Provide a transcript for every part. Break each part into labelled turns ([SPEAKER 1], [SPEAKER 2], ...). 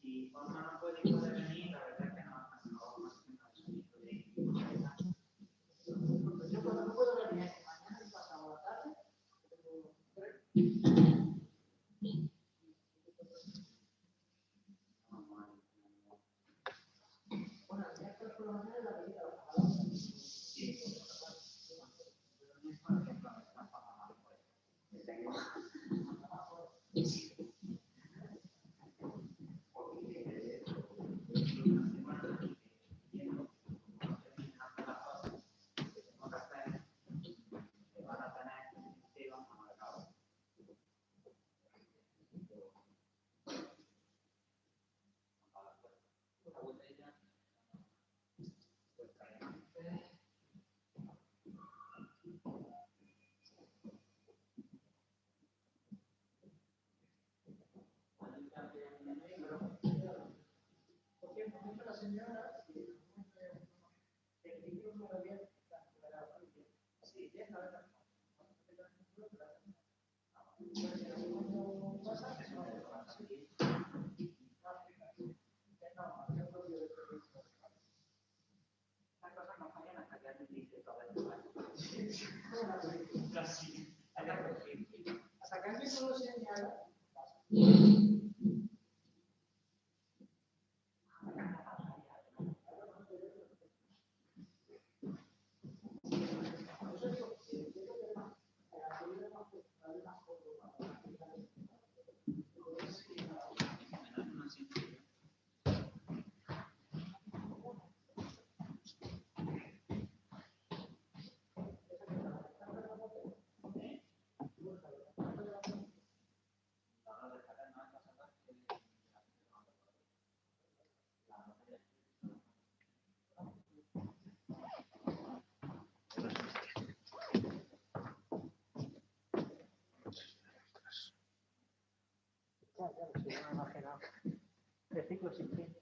[SPEAKER 1] Si Forma no puede venir, la verdad es que no más que un asunto de... Yo cuando no puedo venir, mañana y pasado la tarde, bueno, el miércoles por la mañana la visita a los trabajadores. Sí, pero no es por ejemplo, me están pagando por eso. Señora, el libro no lo había sí, bien, la verdad. Hasta que alguien solo señala. Claro, si no me imagino de ciclo sin fin.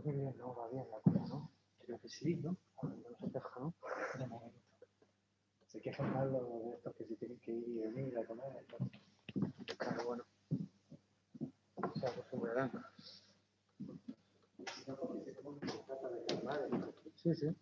[SPEAKER 2] que bien, no va bien la cosa, ¿no?
[SPEAKER 3] Creo que sí, ¿no?
[SPEAKER 2] A ver, no se queja, ¿no?
[SPEAKER 3] De momento. Se quejan más los de estos que se tienen que ir y venir a comer. ¿No?
[SPEAKER 2] Claro, bueno. Se acostumbrarán.
[SPEAKER 3] No, porque se como se trata de calmar.
[SPEAKER 2] Sí, sí.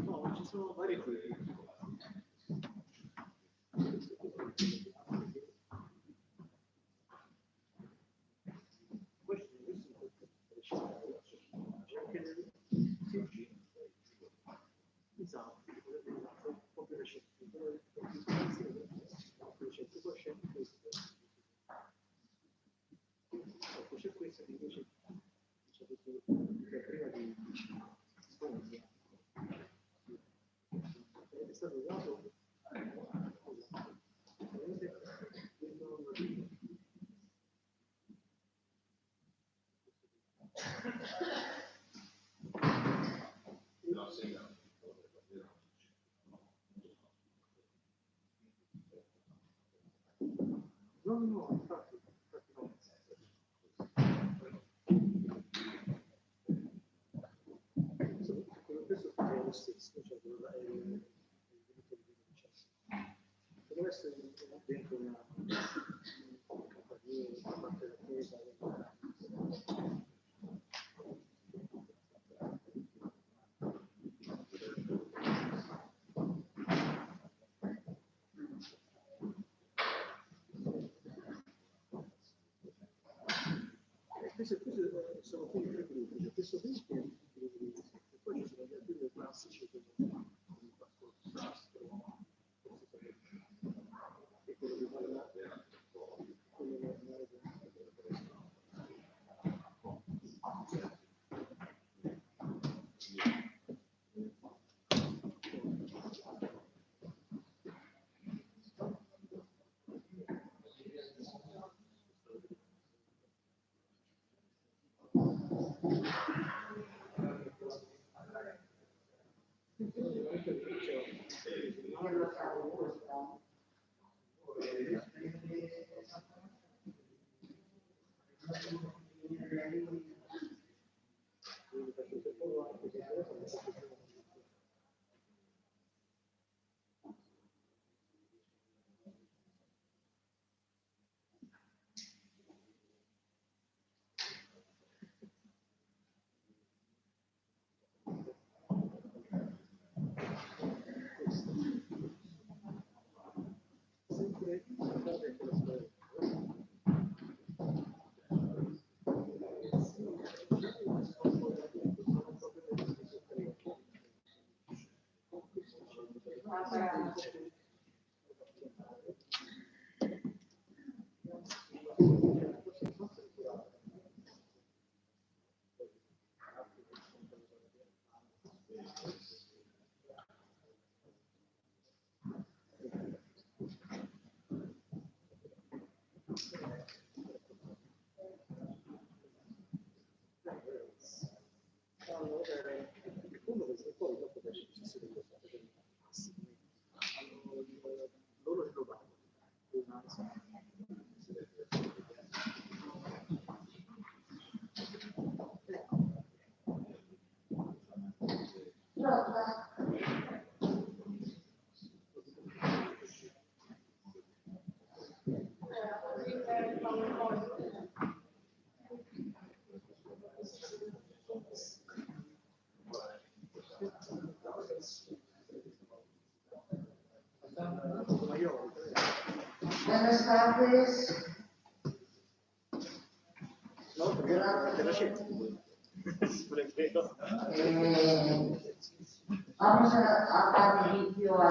[SPEAKER 3] No, ci sono vari tipi. Esatto, proprio recenti. C'è questo che invece prima di è stato usato no, infatti no. Questo è lo stesso, cioè è il diritto di beneficenza. Deve essere dentro una compagnia, una parte della chiesa. Questi sono quelli tre gruppi, cioè questo gruppo e poi ci sono gli altri due classici come il passato sastro, e quello di Bayran, quello normale
[SPEAKER 1] Buenas tardes. Vamos a dar inicio a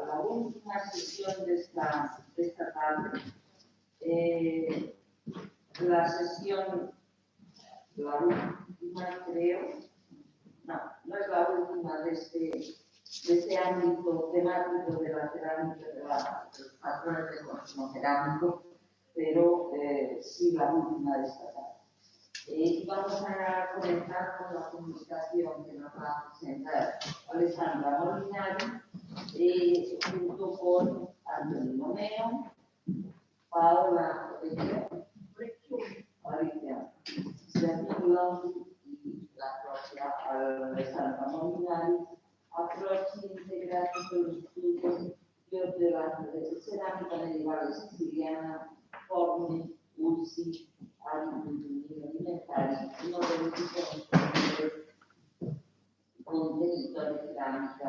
[SPEAKER 1] la última sesión de esta tarde. La sesión, la última creo, no es la última de este ámbito temático de la cerámica, de los patrones de consumo cerámico, pero sí la última de esta tarde. Vamos a comenzar con la comunicación que nos va a presentar Alessandra MOLINARI, junto con Antonino MEO, Paola ORECCHIONI, Jasmine LUNDY y la propia Alessandra MOLINARI, Approcci, integrati per lo studio della ceramica medievale siciliana, forme, usi, abitudini alimentari, uno delle contenuto di ceramica.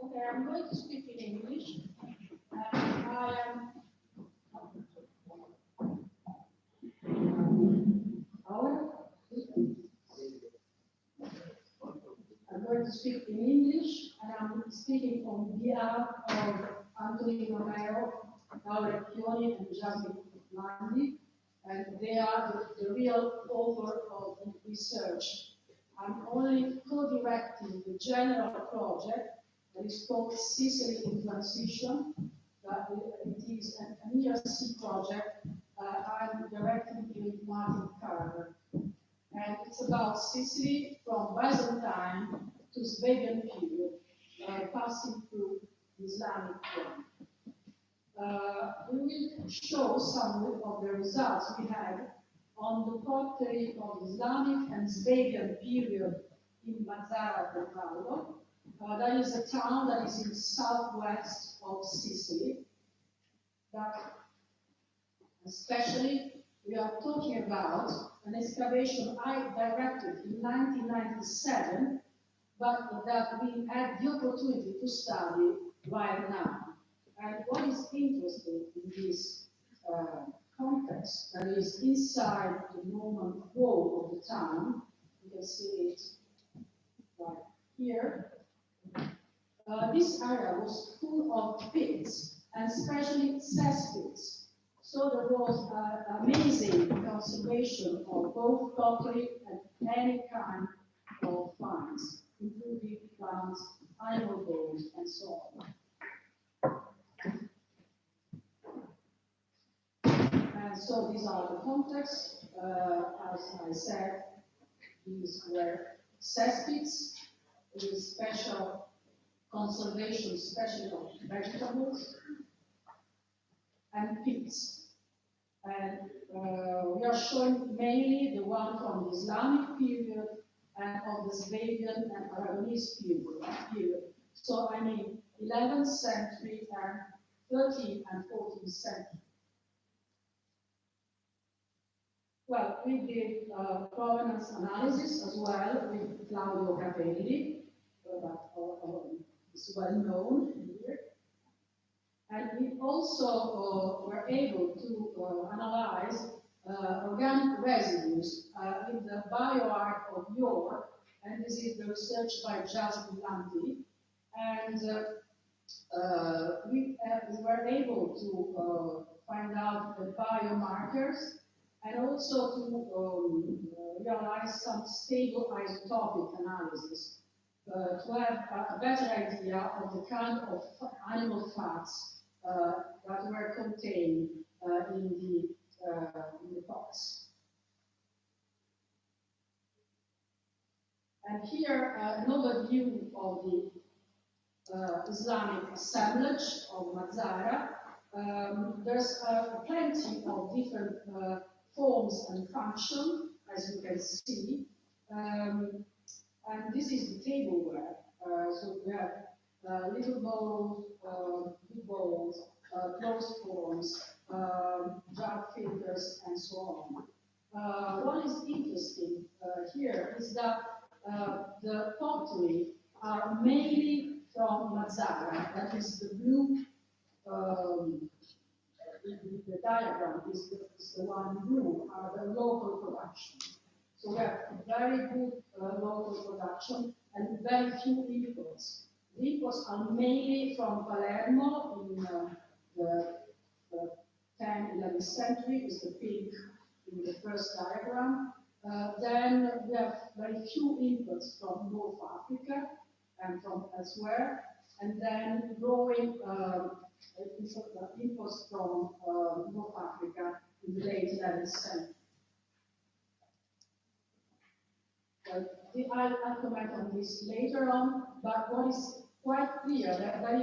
[SPEAKER 4] Okay, I'm going to speak in English. I'm going to speak in English, and I'm speaking on behalf of Antonino MEO, Paola ORECCHIONI, and Jasmine LUNDY, and they are the real author of the research. I'm only co-directing the general project that is called Sicily in Transition. It is an ERC project. I'm directing with Martin Carver. And it's about Sicily from Byzantine to Swabian period, passing through the Islamic one. We will show some of the results we had on the pottery of Islamic and Swabian period in Mazzara del Vallo. That is a town that is in southwest of Sicily. That especially we are talking about an excavation I directed in 1997, but that we had the opportunity to study right now. And what is interesting in this context, that is inside the Norman wall of the town, you can see it right here. This area was full of pits, and especially cesspits. So there was amazing conservation of both pottery and any kind of finds, including plants, animal bones, and so on. And so these are the contexts. As I said, these were cesspits with special conservation, especially of vegetables, and pits. And we are showing mainly the one from the Islamic period and of the Swabian and Aragonese period. So I mean 11th century and 13th and 14th century. Well, we did provenance analysis as well with Claudio Capelli, that is well known here. And we also were able to analyze organic residues in the bioart of York, and this is the research by Jasmine LUNDY. And we were able to find out the biomarkers and also to realize some stable isotopic analysis to have a better idea of the kind of animal fats that were contained in the pots. And here an overview of the Islamic assemblage of Mazara. There's plenty of different forms and functions, as you can see. And this is the tableware. So we have little bowls, big bowls, closed forms, jar filters, and so on. What is interesting here is that the pottery are mainly from Mazara, that is the blue, the diagram is the one in blue, are the local production. So we have very good local production and very few imports. The imports are mainly from Palermo in the 10th, 11th century, is the pink in the first diagram. Then we have very few imports from North Africa and from elsewhere, and then growing imports from North Africa in the late 11th century. I'll comment on this later on, but what is quite clear that there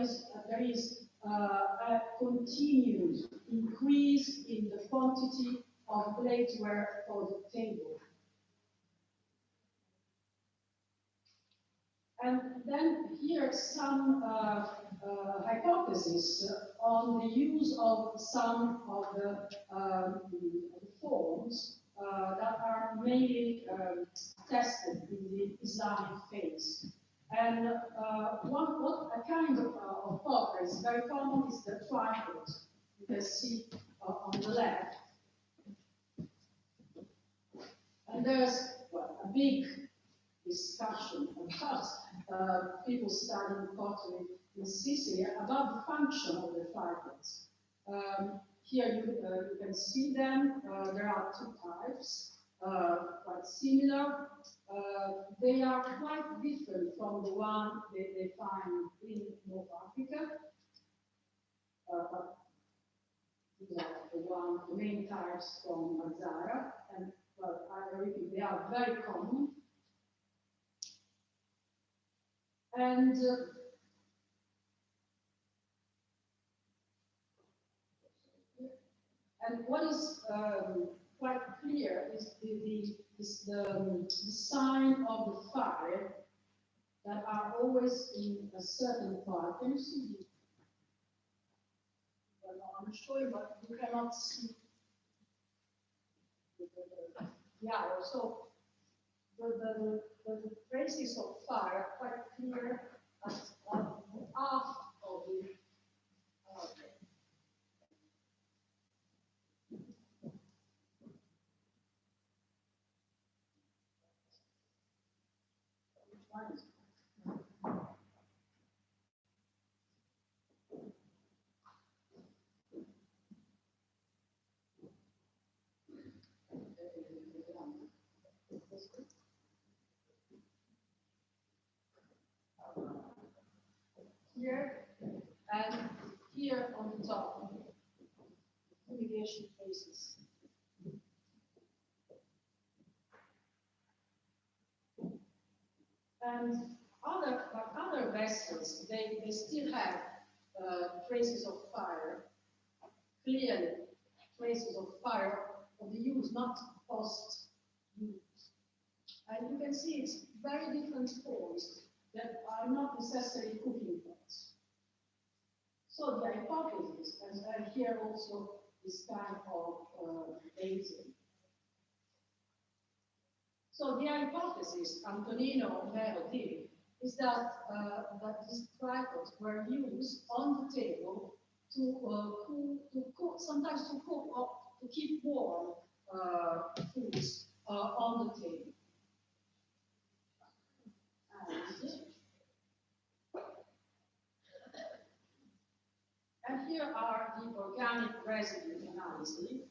[SPEAKER 4] is a continued increase in the quantity of plateware for the table. And then here some hypotheses on the use of some of the forms that are mainly tested in the Islamic phase. And what a kind of pottery is very common is the tripod. You can see on the left. And there's a big discussion about people studying pottery in Sicily about the function of the tripods. Here you can see them. There are two types, quite similar. They are quite different from the one they find in North Africa. These are the main types from Mazara, and well, I repeat, they are very common. And what is quite clear is the sign of the fire that are always in a certain part. Can you see? I'm showing, but you cannot see the arrow. So the traces of fire are quite clear at half of the here and here on the top, fumigation phases. And other vessels, they still have traces of fire, clearly traces of fire of the use, not post-use. And you can see it's very different forms that are not necessarily cooking pots. So the hypothesis, and here also this kind of basin, So the hypothesis Antonino MEO did is that, that these tripods were used on the table to cook, sometimes to cook or to keep warm foods on the table. And here are the organic residue analysis.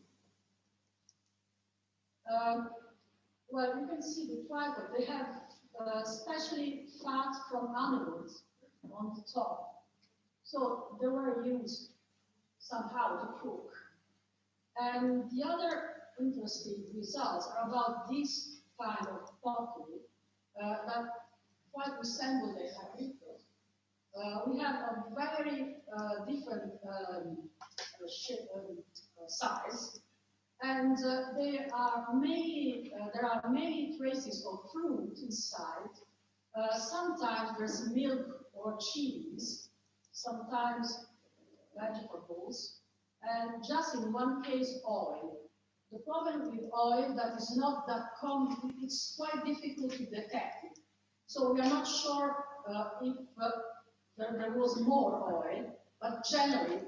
[SPEAKER 4] Well, you can see the tripod. They have especially fat from animals on the top. So they were used somehow to cook. And the other interesting results are about this kind of pottery that quite resemble the Harald. We have a very different shape, size, and there are many traces of fruit inside. Sometimes there's milk or cheese, sometimes vegetables, and just in one case oil. The problem with oil that is not that common, it's quite difficult to detect it. So we are not sure if there was more oil, but generally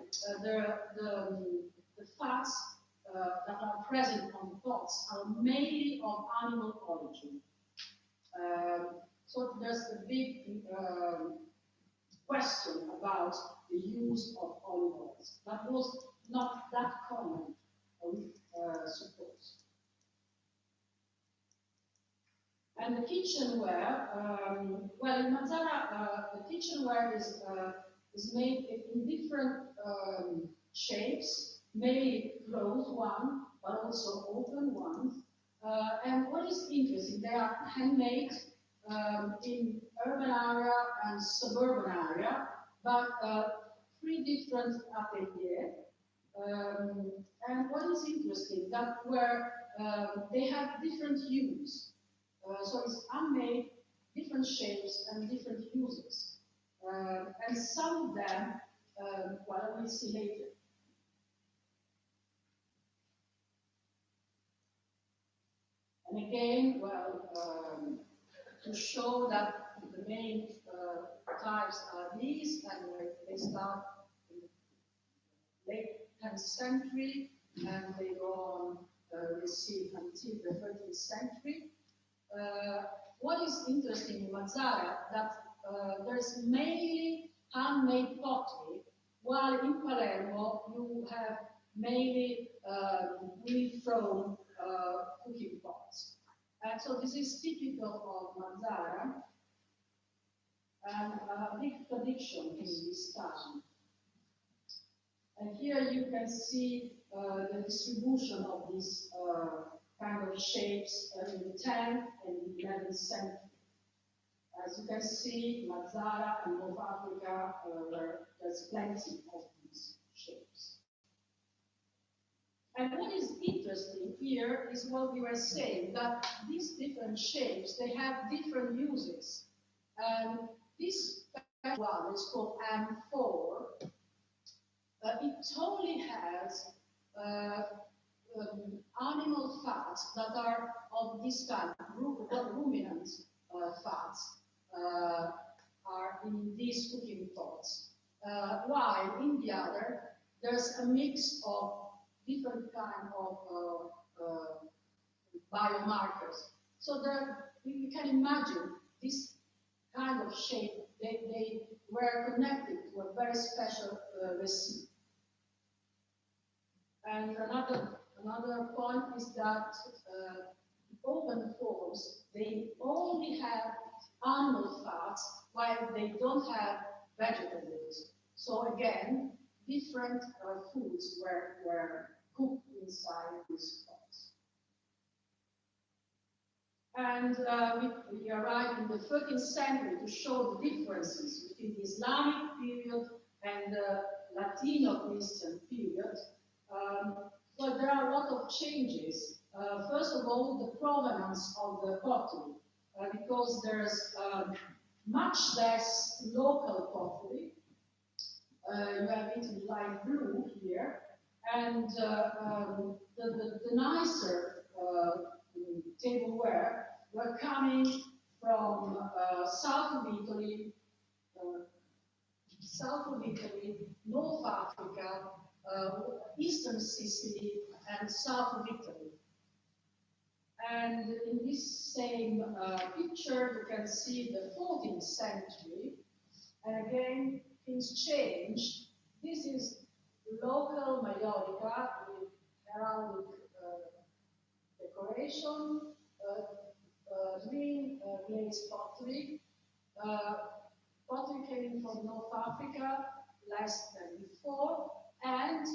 [SPEAKER 4] the fats that are present on the pots are mainly of animal origin. So there's a big question about the use of olive oils. That was not that common, we suppose. And the kitchenware, well, in Mazara, the kitchenware is made in different shapes, mainly closed one, but also open ones. And what is interesting, they are handmade in urban area and suburban area, but three different ateliers. And what is interesting, that where they have different use. So it's handmade, different shapes and different uses. And some of them, well, I will see later. And again, well, to show that the main types are these, and they start in the late 10th century, and they go on, receive until the 13th century. What is interesting in Mazara, that there's mainly handmade pottery, while in Palermo you have mainly wheel-thrown cooking pots. And so this is typical of Mazara, and a big tradition in this time. And here you can see the distribution of these kind of shapes in the 10th and 11th century. As you can see, Mazara and North Africa, there's plenty of these shapes. And what is interesting here is what we were saying, that these different shapes, they have different uses. And this one is called M4. It totally has animal fats that are of this kind, ruminant fats are in these cooking pots. While in the other, there's a mix of different kind of biomarkers. So there, you can imagine this kind of shape, they were connected to a very special recipe. And another point is that open forms, they only have animal fats while they don't have vegetables. So again, different foods were cooked inside these pots. And we arrive in the 13th century to show the differences between the Islamic period and the Latino-Christian period. Well, there are a lot of changes. First of all, the provenance of the pottery, because there's much less local pottery. You have it in light blue here, and the nicer tableware were coming from south of Italy, North Africa, eastern Sicily, and south of Italy. And in this same picture, you can see the 14th century. And again, things change. This is local maiolica with heraldic decoration, green glazed pottery. Pottery came from North Africa less than before, and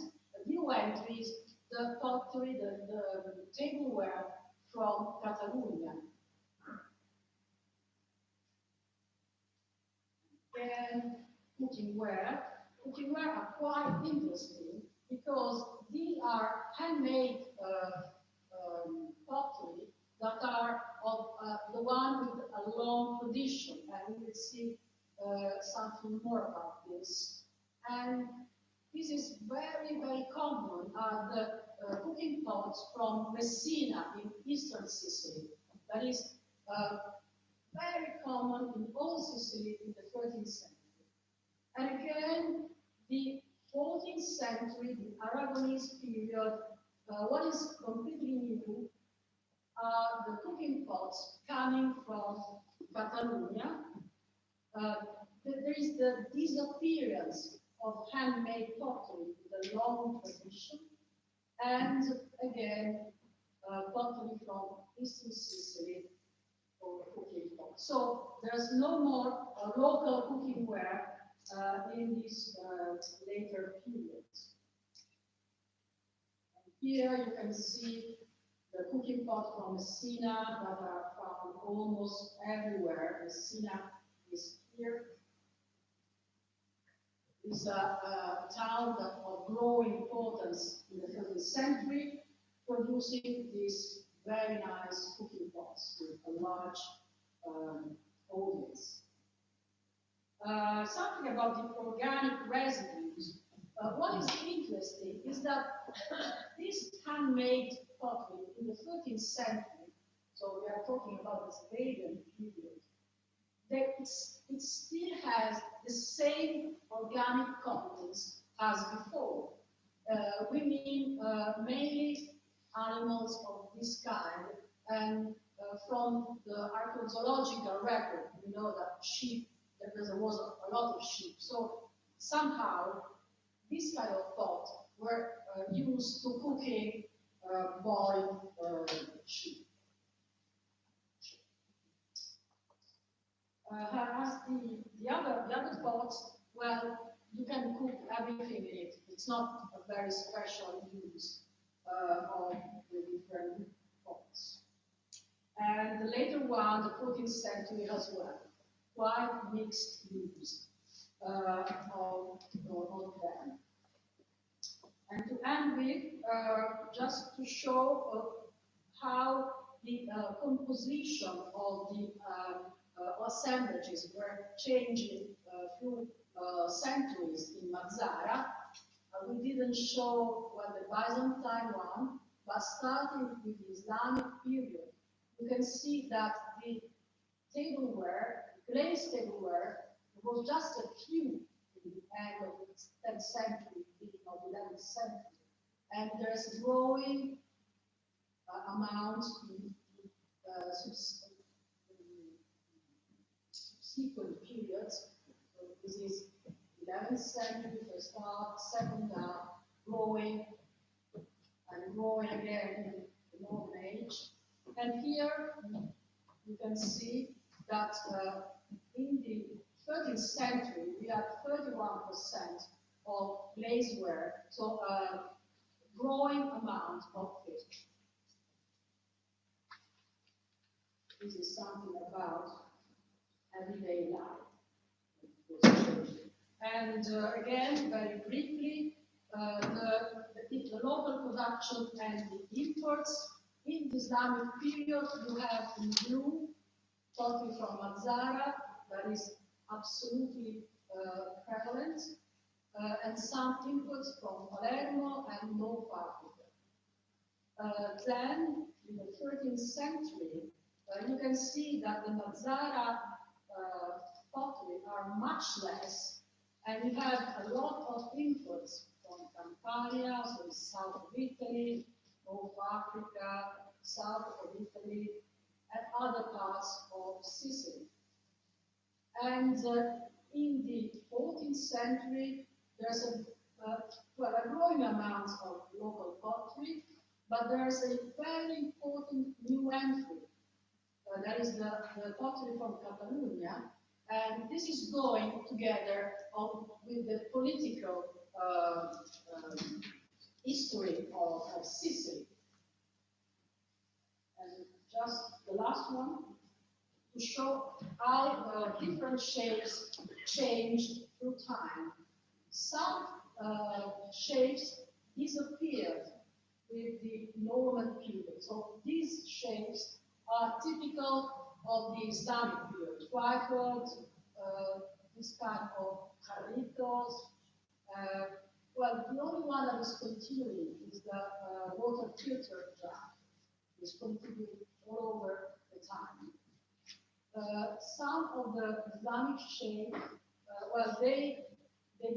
[SPEAKER 4] new entries, the pottery, the tableware from Catalonia. And cookware are quite interesting because these are handmade pottery that are of the one with a long tradition, and we will see something more about this. And this is very, very common, the cooking pots from Messina in eastern Sicily. That is very common in all Sicily in the 13th century. And again, the 14th century, the Aragonese period, what is completely new are the cooking pots coming from Catalonia. There is the disappearance of handmade pottery with a long tradition, and again, pottery from eastern Sicily for cooking pots. So there's no more local cooking ware in these later periods. And here you can see the cooking pot from Messina that are found almost everywhere. Messina is here. It's a town that of growing importance in the 13th century, producing these very nice cooking pots with a large audience. Something about the organic residues. What is interesting is that this handmade pottery in the 13th century, so we are talking about this Bayren period, that it still has the same organic contents as before. We mean mainly animals of this kind, and from the archaeological record, we know that sheep, that there was a lot of sheep. So somehow, this kind of pot were used to cooking boiled sheep. As the other pots, well, you can cook everything in it. It's not a very special use of the different pots. And the later one, the 14th century as well, quite mixed use of them. And to end with, just to show how the composition of the assemblages were changing through centuries in Mazara. We didn't show the Byzantine one, but starting with the Islamic period, you can see that the tableware, glazed tableware, was just a few in the end of the 10th century, beginning of the 11th century. And there's growing amount in subsequent periods. So this is 11th century, first half, second half, growing and growing again in the modern age. And here you can see that in the 13th century we had 31% of glazeware, so a growing amount of it. This is something about everyday life. And again, very briefly, the local production and the imports. In the Islamic period, you have in blue, pottery from Mazara, that is absolutely prevalent, and some imports from Palermo and North Africa. Then, in the 13th century, you can see that the Mazzara pottery are much less, and we have a lot of influence from Campania, so the south of Italy, North Africa, south of Italy, and other parts of Sicily. And in the 14th century, there's a growing amount of local pottery, but there's a very important new entry. That is the pottery from Catalonia, and this is going together with the political history of Sicily. And just the last one, to show how different shapes changed through time. Some shapes disappeared with the Norman period. So these shapes are typical of the Islamic period. Tripod, this kind of carritos. Well, the only one that is continuing is the water filter jar. It's continuing all over the time. Some of the Islamic shapes, well, they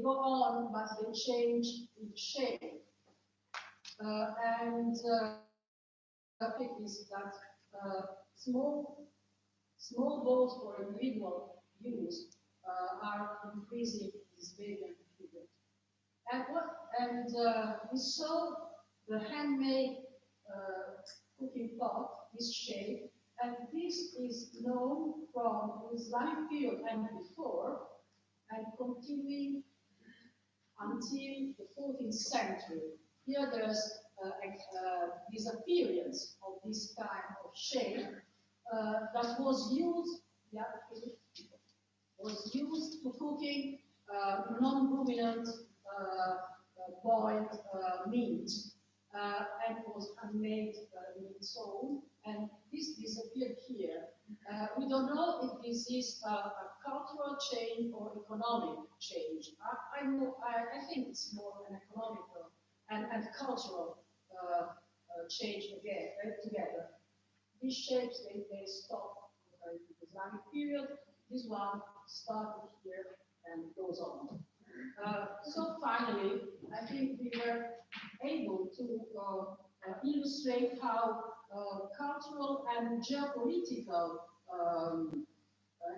[SPEAKER 4] go on, but they change in shape. The thing is that small bowls for individual use are increasing in this Bayran period. And we saw the handmade cooking pot, this shape, and this is known from the Islamic period and before, and continuing until the 14th century. Here there's disappearance of this kind of shape that was used, to cooking non-ruminant boiled meat, and was handmade in its own. And this disappeared here. We don't know if this is a cultural change or economic change. I think it's more an economical and cultural change again, together. These shapes, they stop in the Islamic period. This one started here and goes on. So finally, I think we were able to illustrate how cultural and geopolitical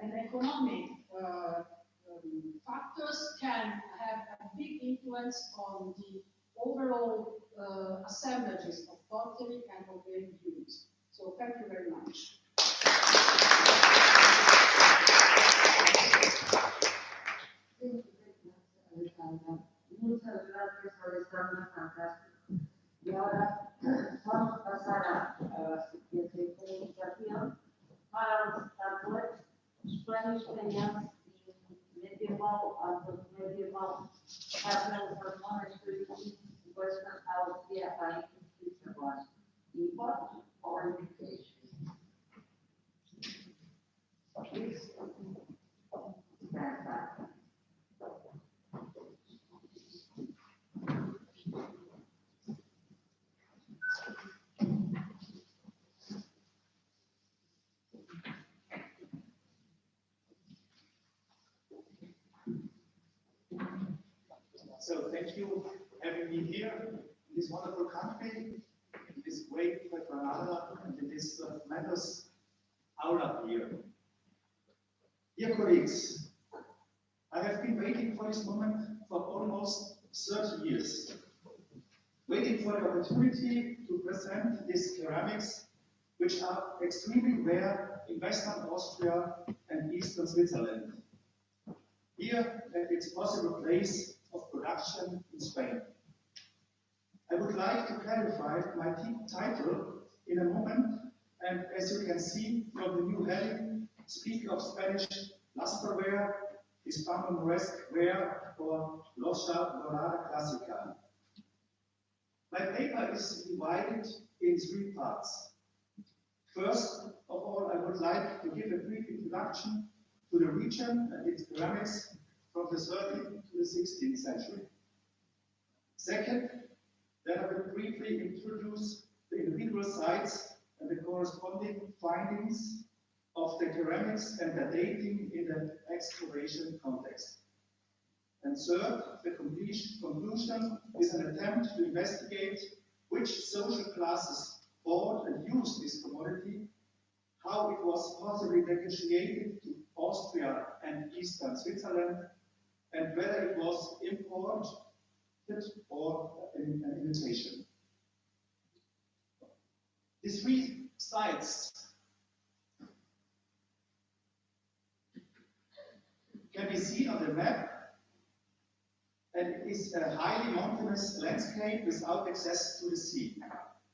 [SPEAKER 4] and economic factors can have a big influence on the overall assemblages of pottery and of their use. So thank you very much.
[SPEAKER 1] Muchas gracias, Alessandra, fantástico. Y ahora vamos a pasar a la siguiente comunicación. Harald STADLER, Spanish fayence in medieval and postmedieval castles and monasteries in Western Austria and EastSwitzerland. Import or imitation? Please stand back.
[SPEAKER 5] So thank you for having me here in this wonderful country, in this great Granada, and in this tremendous aula here. Dear colleagues, I have been waiting for this moment for almost 30 years, waiting for the opportunity to present these ceramics, which are extremely rare in Western Austria and Eastern Switzerland, here at its possible place of production in Spain. I would like to clarify my title in a moment, and as you can see from the new heading, speak of Spanish lustreware, Hispano-Moresque ware, or Locha Dorada Clásica. My paper is divided in 3 parts. First of all, I would like to give a brief introduction to the region and its ceramics from the 13th to the 16th century. Second, then I will briefly introduce the individual sites and the corresponding findings of the ceramics and the dating in the excavation context. And third, the conclusion is an attempt to investigate which social classes bought and used this commodity, how it was possibly negotiated to Austria and Eastern Switzerland, and whether it was imported or an imitation. These three slides can be seen on the map, and it is a highly mountainous landscape without access to the sea.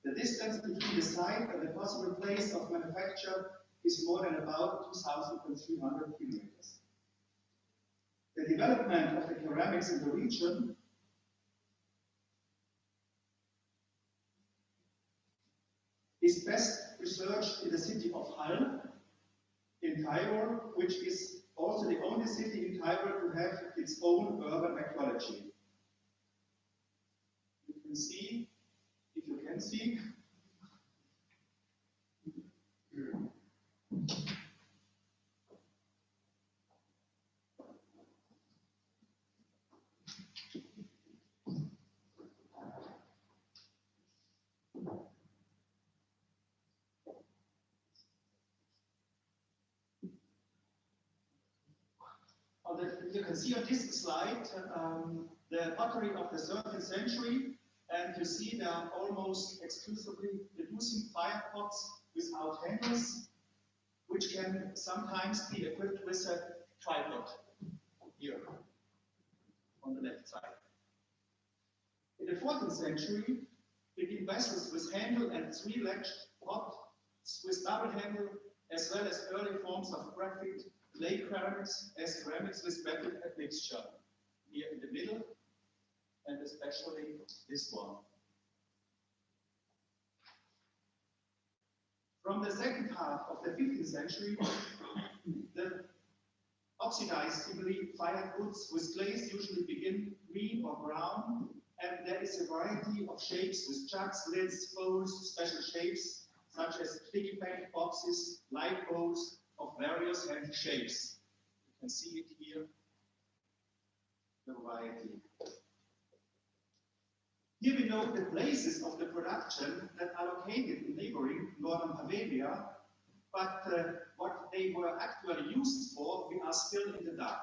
[SPEAKER 5] The distance between the site and the possible place of manufacture is more than about 2,300 kilometers. The development of the ceramics in the region is best researched in the city of Hall in Tyrol, which is also the only city in Tyrol to have its own urban archaeology. You can see, if you can see, you can see on this slide the pottery of the 13th century, and you see they are almost exclusively producing fire pots without handles, which can sometimes be equipped with a tripod here on the left side. In the 14th century, begin vessels with handle and three-legged pots with double handle, as well as early forms of graphite clay ceramics as ceramics with rapid admixture here in the middle, and especially this one. From the second half of the 15th century, the oxidized, simply fired goods with glaze usually begin green or brown, and there is a variety of shapes with jugs, lids, bowls, special shapes, such as sticky pack boxes, light bowls of various hand shapes. You can see it here, the variety. Here we know the places of the production that are located in neighboring northern Bavaria, but what they were actually used for, we are still in the dark.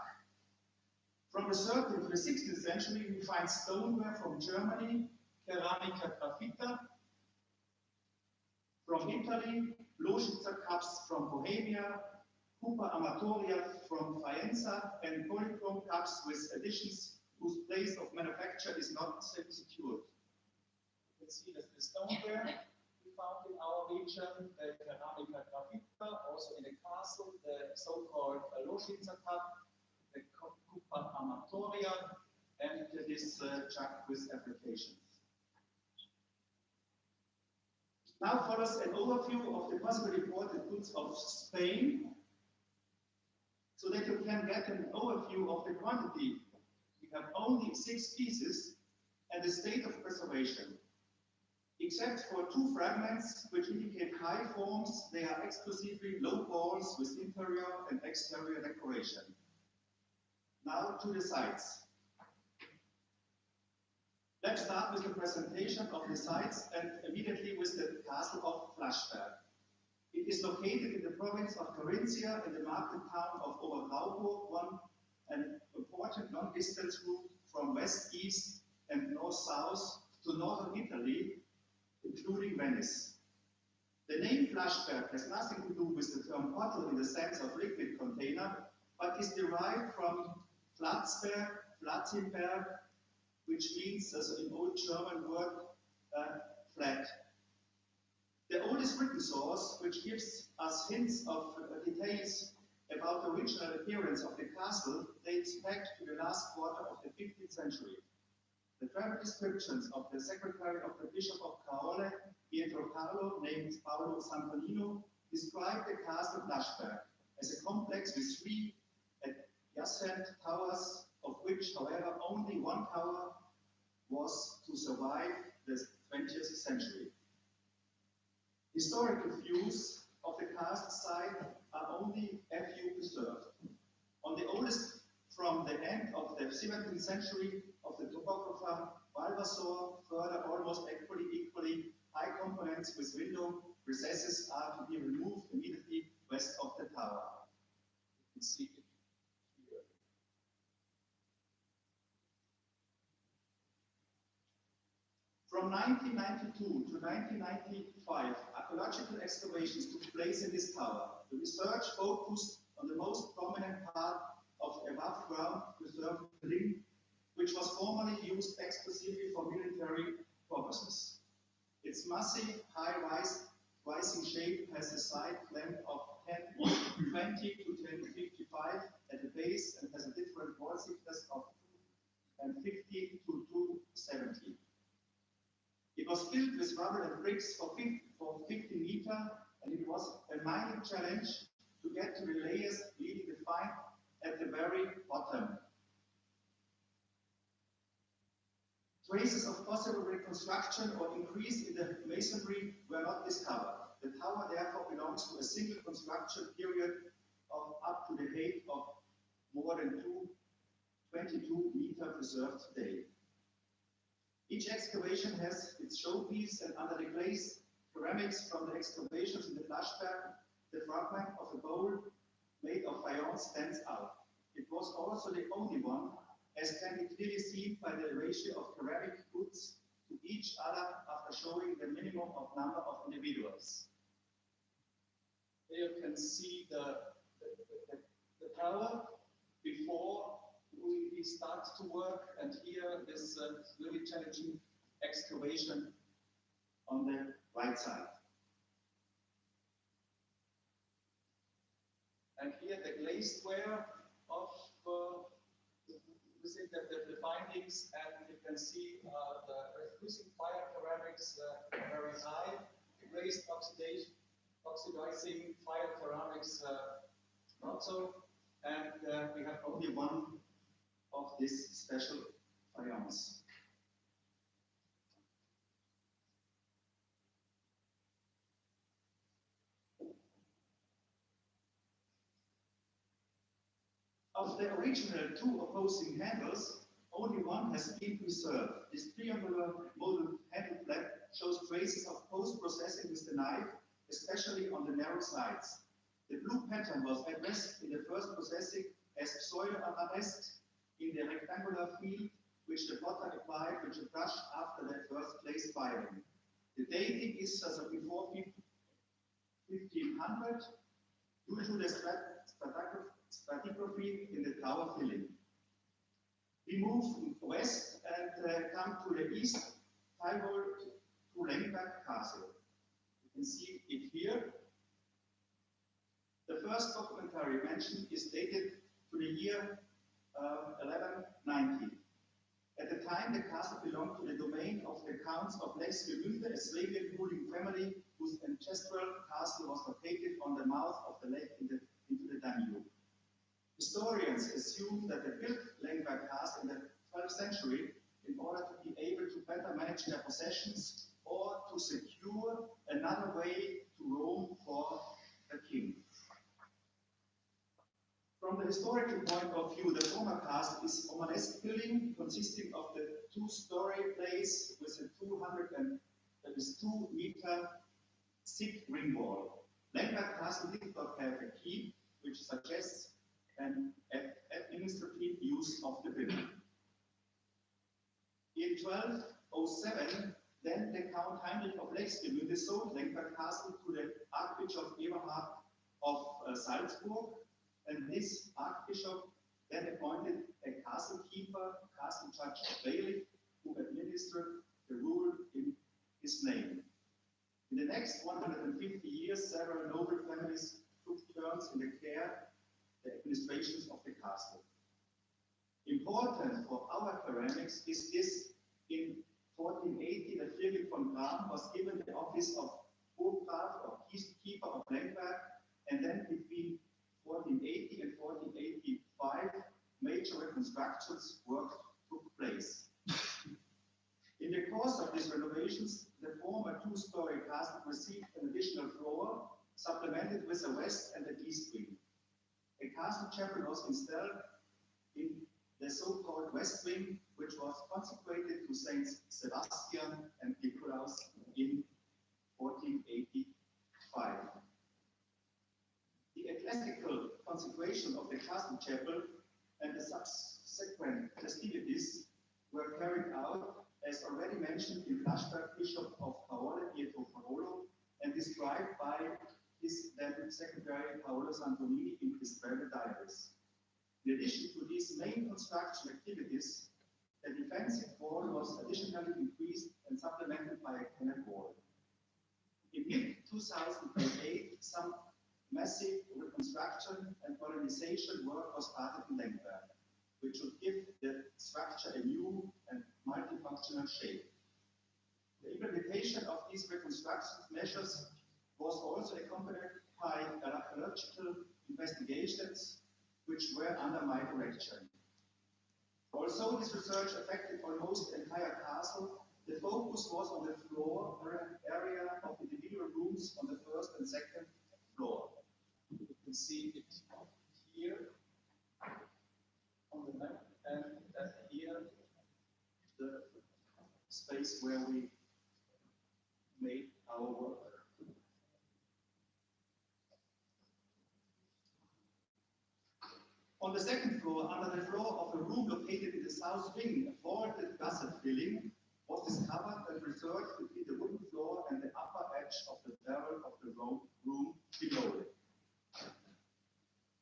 [SPEAKER 5] From the 13th to the 16th century, we find stoneware from Germany, ceramica graffita, from Italy, Loschitzer cups from Bohemia, Cooper Amatoria from Fayence, and polychrome cups with additions whose place of manufacture is not secured. You can see that the stoneware we found in our region, the ceramica graffita, also in the castle, the so-called Loschitzer cup, the Cooper Amatoria, and this jug with applications. Now follows an overview of the possibly imported goods of Spain, so that you can get an overview of the quantity. We have only 6 pieces and the state of preservation. Except for 2 fragments which indicate high forms, they are exclusively low balls with interior and exterior decoration. Now to the sites. Let's start with the presentation of the sites and immediately with the castle of Flaschberg. It is located in the province of Carinthia in the market town of Obergrauburg, an important long-distance route from west-east and north-south to northern Italy, including Venice. The name Flaschberg has nothing to do with the term bottle in the sense of liquid container, but is derived from Flatzberg, Flatzenberg, which means, as an old German word, flat. The oldest written source, which gives us hints of details about the original appearance of the castle, dates back to the last quarter of the 15th century. The travel descriptions of the secretary of the Bishop of Caorle, Pietro Carlo, named Paolo Santonino, described the castle Flaschberg as a complex with 3 adjacent towers, of which, however, only one tower was to survive the 20th century. Historical views of the cast site are only a few preserved. On the oldest, from the end of the 17th century, of the topographer Valvasor, further almost equally high components with window recesses are to be removed immediately west of the tower. You can see it here. From 1992 to 1995, archaeological excavations took place in this tower. The research focused on the most prominent part of the above ground preserved building, which was formerly used exclusively for military purposes. Its massive, high-rising shape has a side length of 1020 to 1055 at the base and has a different wall thickness of 250 to 270. It was filled with rubble and bricks for 50 meters, and it was a minor challenge to get to the layers leading the find at the very bottom. Traces of possible reconstruction or increase in the masonry were not discovered. The tower therefore belongs to a single construction period of up to the height of more than 22 meters preserved today. Each excavation has its showpiece, and under the glazed ceramics from the excavations in the Flashback, the fragment of a bowl made of fayence stands out. It was also the only one, as can be clearly seen by the ratio of ceramic goods to each other after showing the minimum of number of individuals. Here you can see the tower before we start to work, and here this really challenging excavation on the right side. And here the glazeware of the findings, and you can see the reducing fire ceramics very high, glazed oxidizing fire ceramics not so, and we have only one of this special fayence. Of the original two opposing handles, only one has been preserved. This triangular molded handle flap shows traces of post-processing with the knife, especially on the narrow sides. The blue pattern was addressed in the first processing as pseudo-arrest in the rectangular field, which the potter applied with a brush after the first place firing. The dating is as of before 1500 due to the stratigraphy in the tower filling. We move west and come to the east, Tyrol to Lengberg Castle. You can see it here. The first documentary mention is dated to the year 1190. At the time, the castle belonged to the domain of the Counts of Lexgemünde, a Swabian ruling family whose ancestral castle was located on the mouth of the lake into the Danube. Historians assume that they built Lengberg Castle in the 12th century in order to be able to better manage their possessions or to secure another way to Rome for the king. From the historical point of view, the former castle is a Romanesque building consisting of the two-story place with a 2 meter thick ring wall. Lengberg Castle did not have a key, which suggests an administrative use of the building. In 1207, then the Count Heinrich of Lexgemünde sold Lengberg Castle to the Archbishop Eberhard of Salzburg, and this Archbishop then appointed a castle keeper, castle judge bailiff, who administered the rule in his name. In the next 150 years, several noble families took turns in the care the administrations of the castle. Important for our ceramics is this: in 1480, the Friedrich von Gram was given the office of Burggraf or keeper of Lengberg, and then between 1480 and 1485, major reconstructions work took place. In the course of these renovations, the former two-story castle received an additional floor, supplemented with a west and an east wing. A castle chapel was installed in the so-called west wing, which was consecrated to Saints Sebastian and Nicolaus in 1485. The ecclesiastical consecration of the castle chapel and the subsequent festivities were carried out, as already mentioned, in Flashback, Bishop of Paola, Paolo, and described by his then secretary Paolo Antonini in his travel diaries. In addition to these main construction activities, the defensive wall was additionally increased and supplemented by a cannon wall. In mid-2008, some massive reconstruction and modernization work was started in Lenkberg, which would give the structure a new and multifunctional shape. The implementation of these reconstruction measures was also accompanied by archaeological investigations, which were under my direction. Although this research affected almost the entire castle, the focus was on the floor area of individual rooms on the first and second floor. You can see it here on the map, and here the space where we made our work. On the second floor, under the floor of a room located in the south wing, a vaulted gusset filling was discovered and researched between the wooden floor and the upper edge of the barrel of the room below it.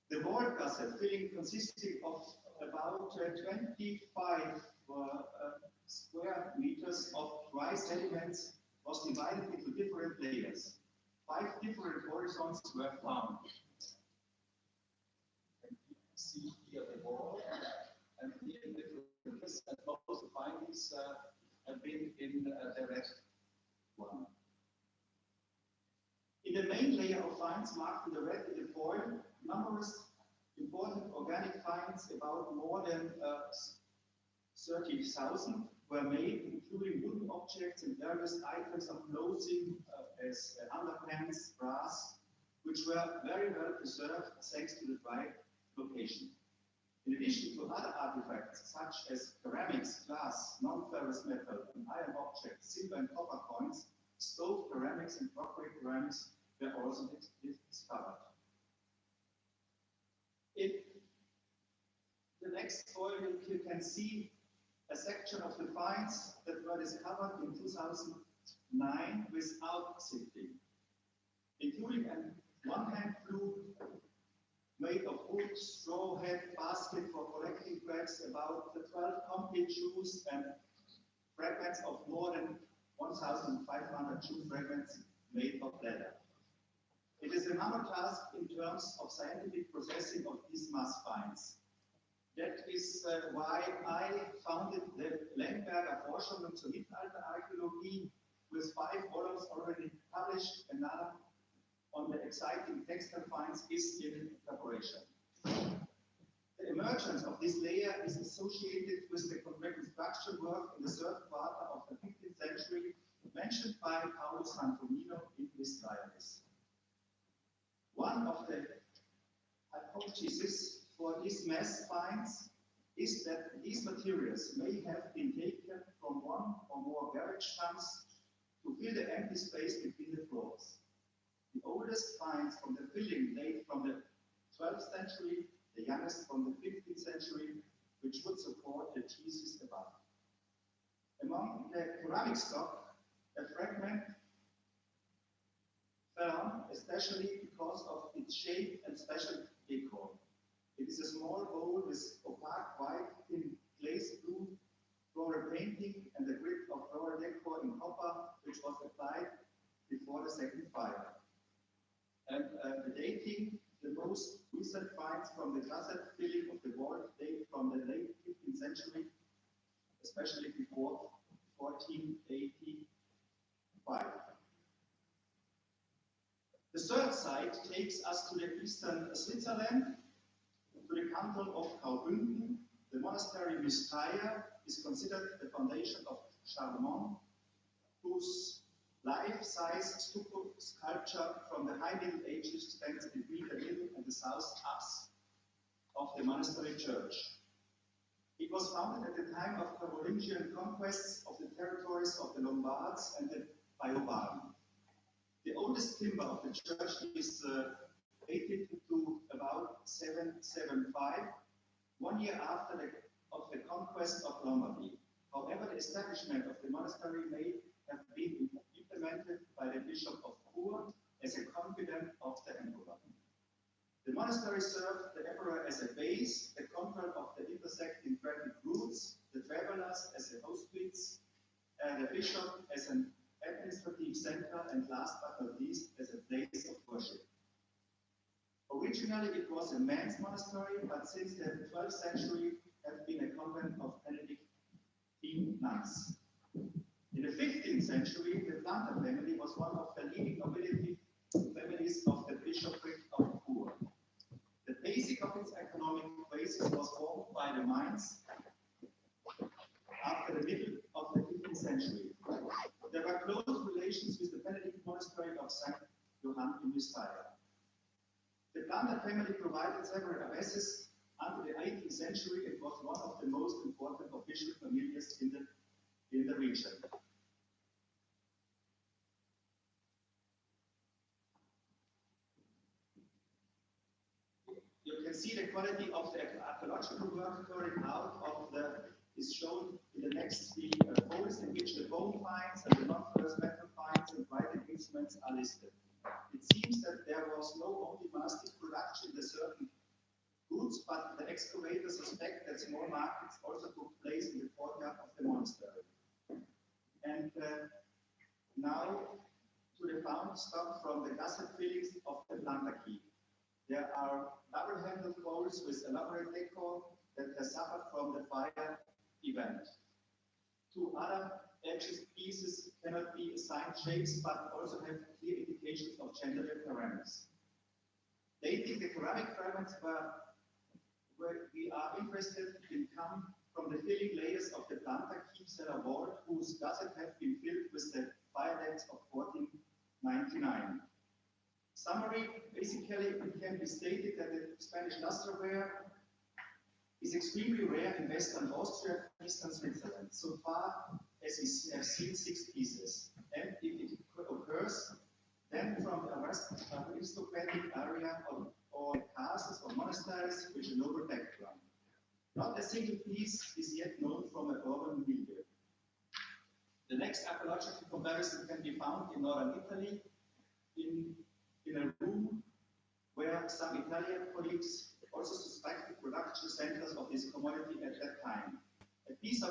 [SPEAKER 5] The vault gusset filling, consisting of about 25 square meters of dry sediments, was divided into different layers. 5 different horizons were found. And you can see here the wall, and here the different layers, and most of the findings have been in the red one. In the main layer of finds marked in the red in the foil, numerous important organic finds, about more than 30,000, were made, including wooden objects and various items of clothing as underpants, brass, which were very well preserved thanks to the dry location. In addition to other artifacts such as ceramics, glass, non-ferrous metal, and iron objects, silver and copper coins, stove ceramics and crockery ceramics were also discovered. In the next foil, you can see a section of the finds that were discovered in 2009 without sifting, including a one-hand flute made of wood, straw hat basket for collecting threads, about 12 complete shoes, and fragments of more than 1,500 shoe fragments made of leather. It is another task in terms of scientific processing of these mass finds. That is why I founded the Lenkberger Forschungen zur Mittelalterarchäologie with 5 volumes already published. Another on the exciting textile finds is in preparation. The emergence of this layer is associated with the reconstruction work in the 3rd quarter of the 15th century mentioned by Paolo Antonino in his diaries. One of the hypotheses for these mass finds is that these materials may have been taken from one or more garage tanks to fill the empty space between the floors. The oldest finds from the filling date from the 12th century, the youngest from the 15th century, which would support the thesis above. Among the ceramic stock, a fragment found, especially because of its shape and special decor. It is a small bowl with opaque white thin glazed blue floral painting and a grid of floral decor in copper, which was applied before the second fire. And the dating, the most recent finds from the gusset filling of the vault date from the late 15th century, especially before 1485. The 3rd site takes us to the eastern Switzerland, to the canton of Graubünden. The monastery Mystria is considered the foundation of Charlemont, whose life-size stucco sculpture from the High Middle Ages stands between the middle and the south apse of the monastery church. It was founded at the time of Carolingian conquests of the territories of the Lombards and the Bayern. The oldest timber of the church is dated to about 775, 1 year after the conquest of Lombardy. However, the establishment of the monastery may have been implemented by the Bishop of Tours as a confidant of the emperor. The monastery served the emperor as a base, the control of the intersecting traffic routes, the travelers as a hospice, the bishop as an administrative center, and last but not least, as a place of worship. Originally, it was a men's monastery, but since the 12th century, has been a convent of Benedictine nuns. In the 15th century, the Planter family was one of the leading nobility families of the bishopric of Tours. The basic of its economic basis was formed by the mines after the middle of the 15th century. There were close relations with the Benedict monastery of St. Johann in Mystria. The Planter family provided several abbesses. Until the 18th century, it was one of the most important official families in the region. You can see the quality of the archaeological work carried out is shown in the next three folds, in which the bone finds and the non-ferrous metal finds and writing instruments are listed. It seems that there was no only monastic production in the certain goods, but the excavators suspect that small markets also took place in the courtyard of the monastery. And now to the found stock from the gusset fillings of the Planter keep. There are double-handled bowls with elaborate decor that has suffered from the fire event. Two other edges pieces cannot be assigned shapes, but also have clear indications of chandelier ceramics. Dating the ceramic fragments where we are interested in come from the filling layers of the Planter keep cellar vault, whose gusset have been filled with the firelets of 1499. Summary, basically, it can be stated that the Spanish lustreware is extremely rare in Western Austria and Eastern Switzerland. So far as we have seen 6 pieces. And if it occurs, then from the aristocratic area or castles or monasteries with a noble background. Not a single piece is yet known from an urban milieu. The next archaeological comparison can be found in northern Italy, in a room where some Italian colleagues also suspected production centers of this commodity at that time. A piece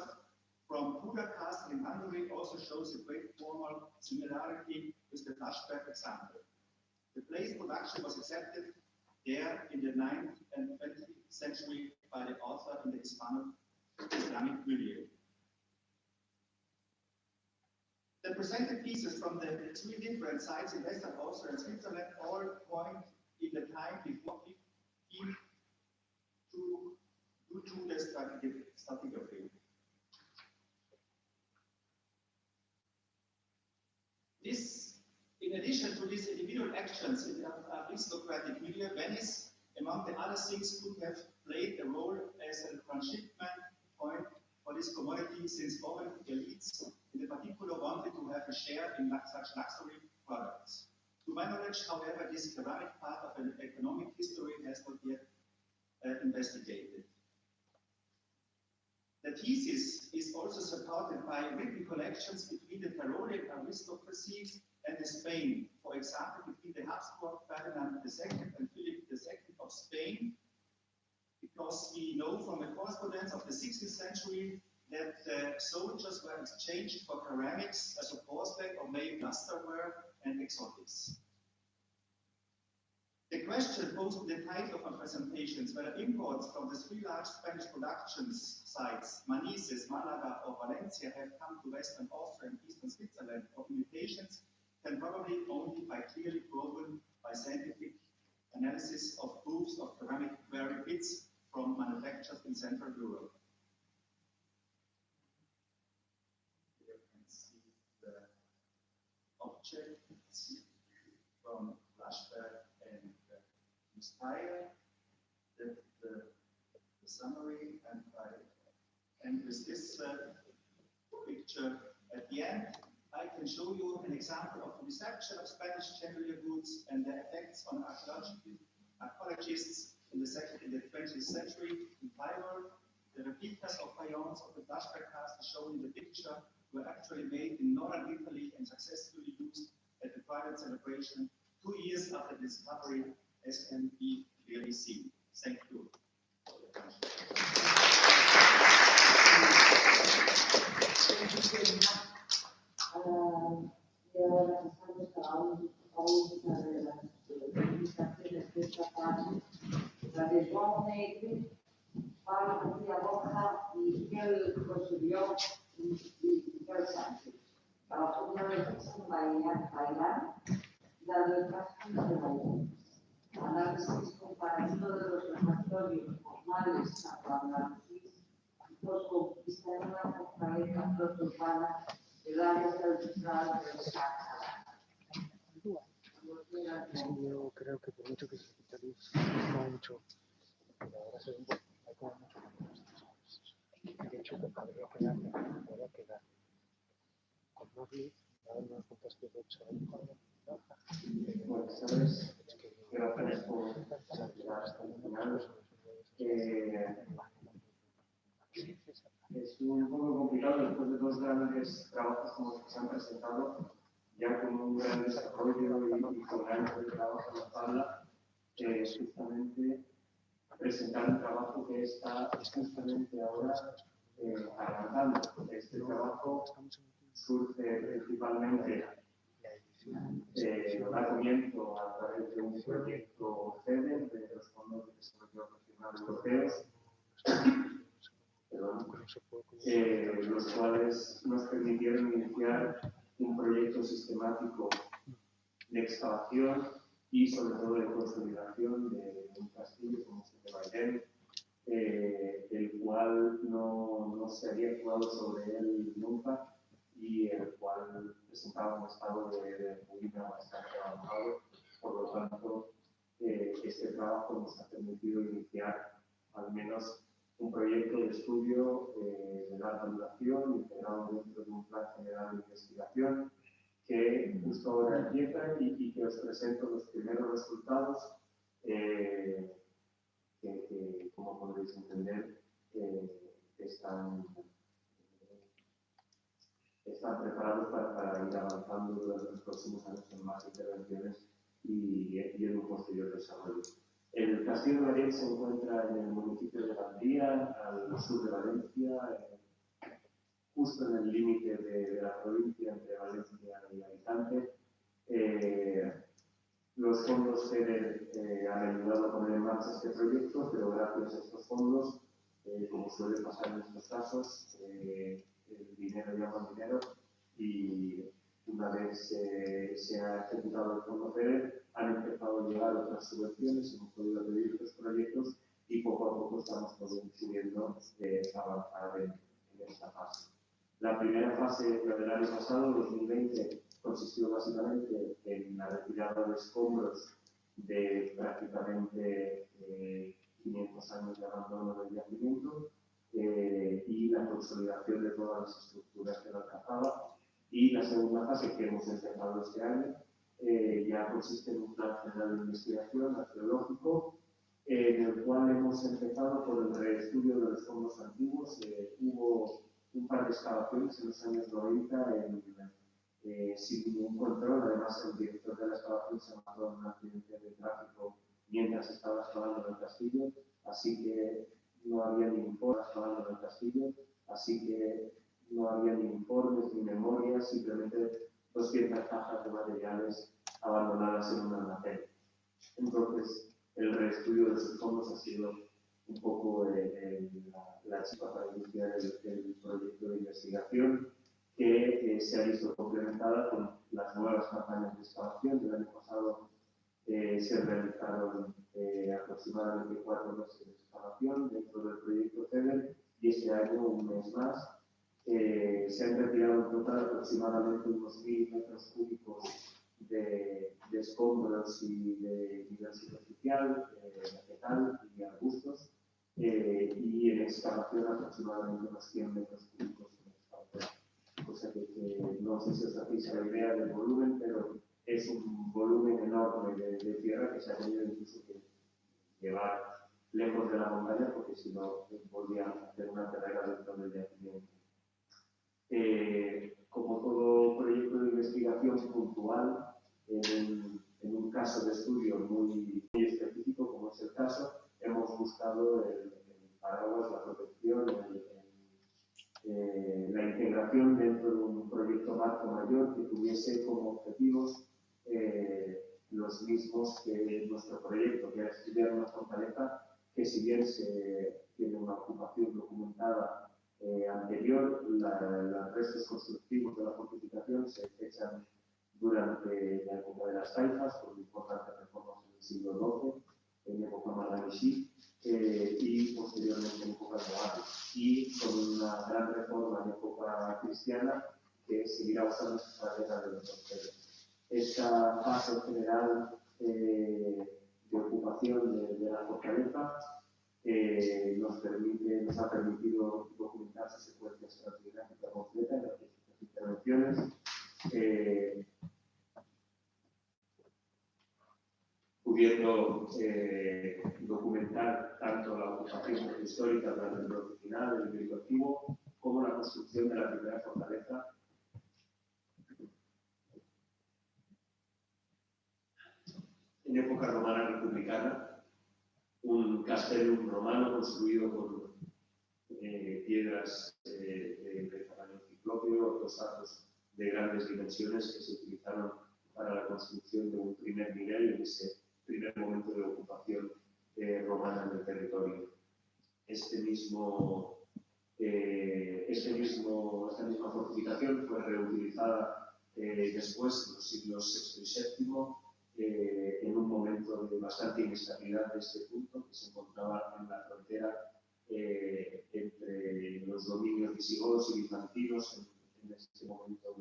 [SPEAKER 5] from Buda Castle in Hungary also shows a great formal similarity with the Flashback example. The place production was accepted there in the 9th and 20th century by the author in the Islamic milieu. The presented pieces from the 3 different sites in Western Austria and Switzerland all point in the time before 15 to the stratigraphy. This, in addition to these individual actions in the aristocratic milieu, Venice, among the other things, could have played a role as a transshipment point for this commodity, since Roman elites in particular wanted to have a share in such luxury products. To my knowledge, however, this ceramic part of an economic history has not yet investigated. The thesis is also supported by written collections between the Tyrolean aristocracies and Spain, for example, between the Habsburg Ferdinand II and Philip II of Spain, because we know from a correspondence of the 16th century that soldiers were exchanged for ceramics as a horseback or made lusterware and exotics. The question posed in the title of our presentations, whether imports from the 3 large Spanish production sites, Manises, Malaga or Valencia, have come to Western Austria and Eastern Switzerland for imitations, can probably only be clearly proven by scientific analysis of proofs of ceramic ware bits from manufacturers in Central Europe. Here you can see the objects from flashback and inspire the summary, and I end with this picture at the end. I can show you an example of the reception of Spanish chandelier goods and their effects on archaeologists in the 20th century in Bayern. The replicas of fayence of the flashback cast shown in the picture were actually made in northern Italy and successfully used at the private celebration 2 years after the discovery, as can be clearly seen. Thank you.
[SPEAKER 1] La de Joan NEGRE, Pablo GARCIA-BORJA, Miquel ROSSELLÓ y Miquel SÁNCHEZ. La segunda vez en Bayran, la del castrum de Bayren. Análisis comparativo de los repertorios formales tanto Análisis postconquista en una fortaleza proturbana del área central del Sahara.
[SPEAKER 2] Yo creo que por mucho que se quita luz, no mucho, pero ahora se ve hay como mucho contraste, ¿sabes? De hecho, podría quedar con más luz, ahora no contraste de 8
[SPEAKER 6] Buenas tardes, gracias por llegar hasta el final. Es un poco complicado después de 2 grandes trabajos como los que se han presentado, ya con un gran desarrollo y con años de trabajo en la tabla, justamente presentar un trabajo que está justamente ahora arrancando. Este trabajo surge principalmente da comienzo a través de un proyecto FEDER de los Fondos de Desarrollo Regional Europeos, los cuales nos permitieron iniciar un proyecto sistemático de excavación y sobre todo de consolidación de un castillo como es el de Bayren, el cual no se había actuado sobre él nunca y el cual presentaba un estado de ruina bastante avanzado. Por lo tanto, este trabajo nos ha permitido iniciar al menos un proyecto de estudio de larga duración integrado dentro de un plan general de investigación que justo ahora empieza y que os presento los primeros resultados que como podréis entender, están preparados para ir avanzando durante los próximos años en más intervenciones y en un posterior desarrollo. El castillo de Bayren se encuentra en el municipio de Gandía, al sur de Valencia, justo en el límite de la provincia entre Valencia y Alicante. Los fondos FEDER han ayudado a poner en marcha este proyecto, pero gracias a estos fondos, como suele pasar en estos casos, el dinero llama dinero y una vez se ha ejecutado el fondo FEDER, han empezado a llegar otras subvenciones, hemos podido pedir otros proyectos y poco a poco estamos pudiendo avanzar en esta fase. La primera fase, la del año pasado, 2020, consistió básicamente en la retirada de escombros de prácticamente 500 años de abandono del yacimiento y la consolidación de todas las estructuras que lo alcanzaba. Y la segunda fase, que hemos empezado este año, ya consiste en un plan general de investigación arqueológico, en el cual hemos empezado por el reestudio de los fondos antiguos. Hubo un par de excavaciones en los años 90 sin ningún control. Además, el director de la excavación se mató en un accidente de tráfico mientras estaba excavando en el castillo, así que no había ni informes excavando en el castillo, así que no había ni informes ni memorias, simplemente 200 cajas de materiales abandonadas en un almacén. Entonces, el reestudio de sus fondos ha sido un poco la chispa para iniciar el proyecto de investigación que se ha visto complementada con las nuevas campañas de excavación. El año pasado se realizaron aproximadamente 4 meses de excavación dentro del proyecto FEDER y este año un mes más Se han retirado en total aproximadamente unos 1000 metros cúbicos de escombros y de nivel superficial, vegetal y arbustos, y en excavación aproximadamente unos 100 metros cúbicos en excavación. O sea que no sé si os hacéis la idea del volumen, pero es un volumen enorme de tierra que se ha tenido incluso que llevar lejos de la montaña, porque si no volvían a hacer una carrera dentro del yacimiento. Como todo proyecto de investigación puntual, en un caso de estudio muy específico, como es el caso, hemos buscado el paraguas, la protección, la integración dentro de un proyecto marco mayor que tuviese como objetivos los mismos que nuestro proyecto, que era estudiar una fortaleza que, si bien se tiene una ocupación documentada anterior, los restos constructivos de la fortificación se fechan durante la época de las taifas, con importantes reformas en el siglo XII, en época marranesí, y posteriormente en época medieval, y con una gran reforma en época cristiana que seguirá usando esa barrera de los hoteles. Esta fase general de ocupación de la fortaleza nos ha permitido documentar su secuencia estratigráfica completa en las intervenciones, pudiendo documentar tanto la ocupación histórica durante el bloque final del Imperio Antiguo como la construcción de la primera fortaleza en época romana republicana, un castellum romano construido con piedras de tamaño ciclópeo, dos arcos de grandes dimensiones que se utilizaron para la construcción de un primer nivel en ese primer momento de ocupación romana en el territorio. Esta misma fortificación fue reutilizada después, en los siglos VI y VII, en un momento de bastante inestabilidad de este punto, que se encontraba en la frontera entre los dominios visigodos y bizantinos, en este momento